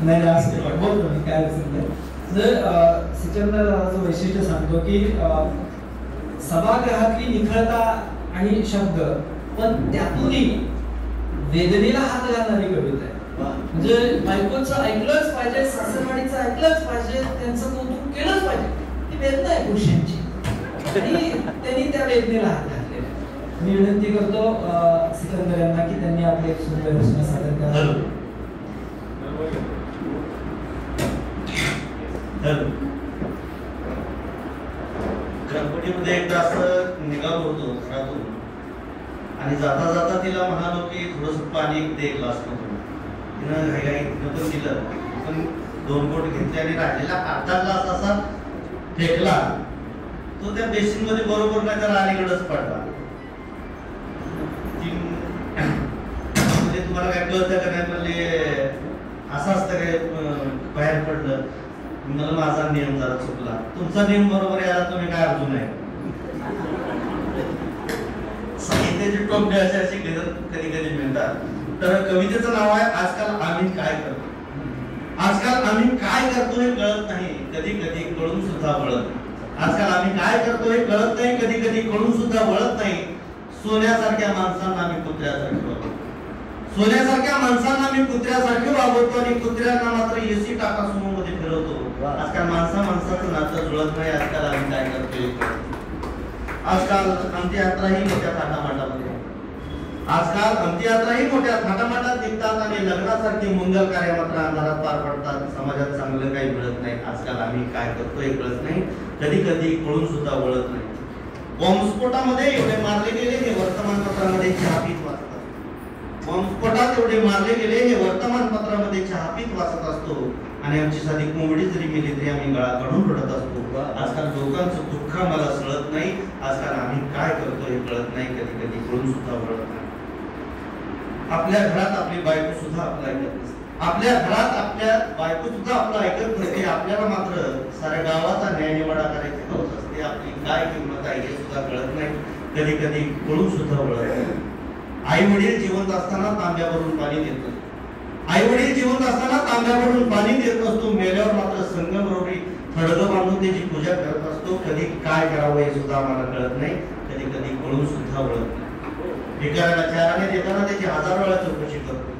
नाही असं बोलतो मी काय सिकंदराचं वैशिष्ट्य सांगतो की सभागृहातली निखळता आणि शब्द पण त्यातूनही वेदनेला हात घालणारी कविता आहे. म्हणजे बायकोचं ऐकलंच पाहिजे, सासरवाडीचं ऐकलंच पाहिजे, त्यांचं कौतुक केलंच पाहिजे. ती वेदना आहे पुरुषांची आणि त्यांनी त्या वेदनेला हात घातलेला. मी विनंती करतो सिकंदर यांना की त्यांनी आपले एक सुंदर रचना सादर करावी. गणपतीमध्ये एकदा असं निघालो होतो घरातून आणि जाता जाता तिला म्हणालो की थोडस पाणी दे ग्लास मधून. तिनं घाई पण दिलं, पण 2 घोट घेतले आणि राहिलेला अर्धा ग्लास असा फेकला. तो त्या बेसिन मध्ये बरोबर नाही तर अलीकडेच पडला. म्हणजे तुम्हाला काय कळतं का नाही, म्हणजे असं असतं काय बाहेर पडलं. मला माझा नियम जरा चुकला, तुमचा नियम बरोबर याला तुम्ही काय अजून आहे. साहित्याची टोपणे अशी कधी कधी मिळतात. तर कवितेचं नाव आहे आजकाल आम्ही काय करतो. आजकाल आम्ही काय करतो हे कळत नाही, कधी कधी कळून सुद्धा वळत. आजकाल आम्ही काय करतो हे कळत नाही, कधी कधी कळून सुद्धा वळत नाही. सोन्यासारख्या माणसांना आम्ही कुत्र्यासारखे वागवतो. सोन्यासारख्या माणसांना आम्ही कुत्र्यासारखे वागवतो आणि कुत्र्यांना मात्र एसी टाका सुमो मध्ये फिरवतो. आजकाल माणसाचं नातं जुळत नाही. आजकाल आम्ही काय करतोय. आजकाल अंत्ययात्रा ही मोठ्या थाटामाटामध्ये, आजकाल अंत्ययात्रा ही मोठ्या थाटामाटात निघतात आणि लग्नासारखी मंगल कार्य मात्र अंधारात पार पडतात. समाजात चांगलं काही मिळत नाही. आजकाल आम्ही काय करतोय हे कळत नाही, कधी कधी कळून सुद्धा वळत नाही. बॉम्बस्फोटामध्ये एवढे मारले गेले हे वर्तमानपत्रामध्ये चहापीत वाचतात. बॉम्बस्फोटात एवढे मारले गेले हे वर्तमानपत्रामध्ये चहापीत वाचत असतो आणि आमची साधी कोंबडी जरी मेली तरी आम्ही गळा काढून रडत असतो. आजकाल लोकांचं दुःख मला सळत नाही. आजकाल आम्ही काय करतो हे कळत नाही, कधी कधी कळून सुद्धा वळत नाही. आपल्या घरात आपली बायको सुद्धा आपलं ऐकत नसते. आपल्या घरात आपल्या बायको सुद्धा आपलं ऐकत नसते. आपल्याला मात्र साऱ्या गावाचा न्यायनिवाडा करायची हौस असते. आपली काय किंमत आहे हे सुद्धा कळत नाही, कधी कधी कळून सुद्धा वळत नाही. आई वडील जिवंत असताना तांब्यावरून पाणी देत असतो. आई वडील जिवंत असताना तांब्यावरून पाणी देत असतो. मेल्यावर मात्र संगमरवरी खडगं बांधून त्याची पूजा करत असतो. कधी काय करावं हे सुद्धा आम्हाला कळत नाही, कधी कधी कळून सुद्धा वळत नाही. भिकाऱ्याला चाराने देताना त्याची 1000 वेळा चौकशी करतो.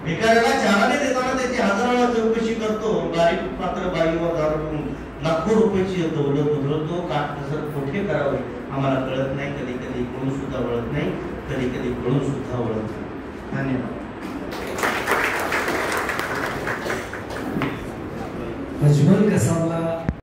भिकाऱ्याला चाराने देताना त्याची 1000 वेळा चौकशी करतो. बारीक मात्र बाईवर दारून लाखो रुपयाची दौलत उधळतो. काटकसर कुठे करावे आम्हाला कळत नाही, कधी कधी कळून सुद्धा वळत नाही, कधी कधी कळून सुद्धा वळत नाही. धन्यवाद. अजमल कसावला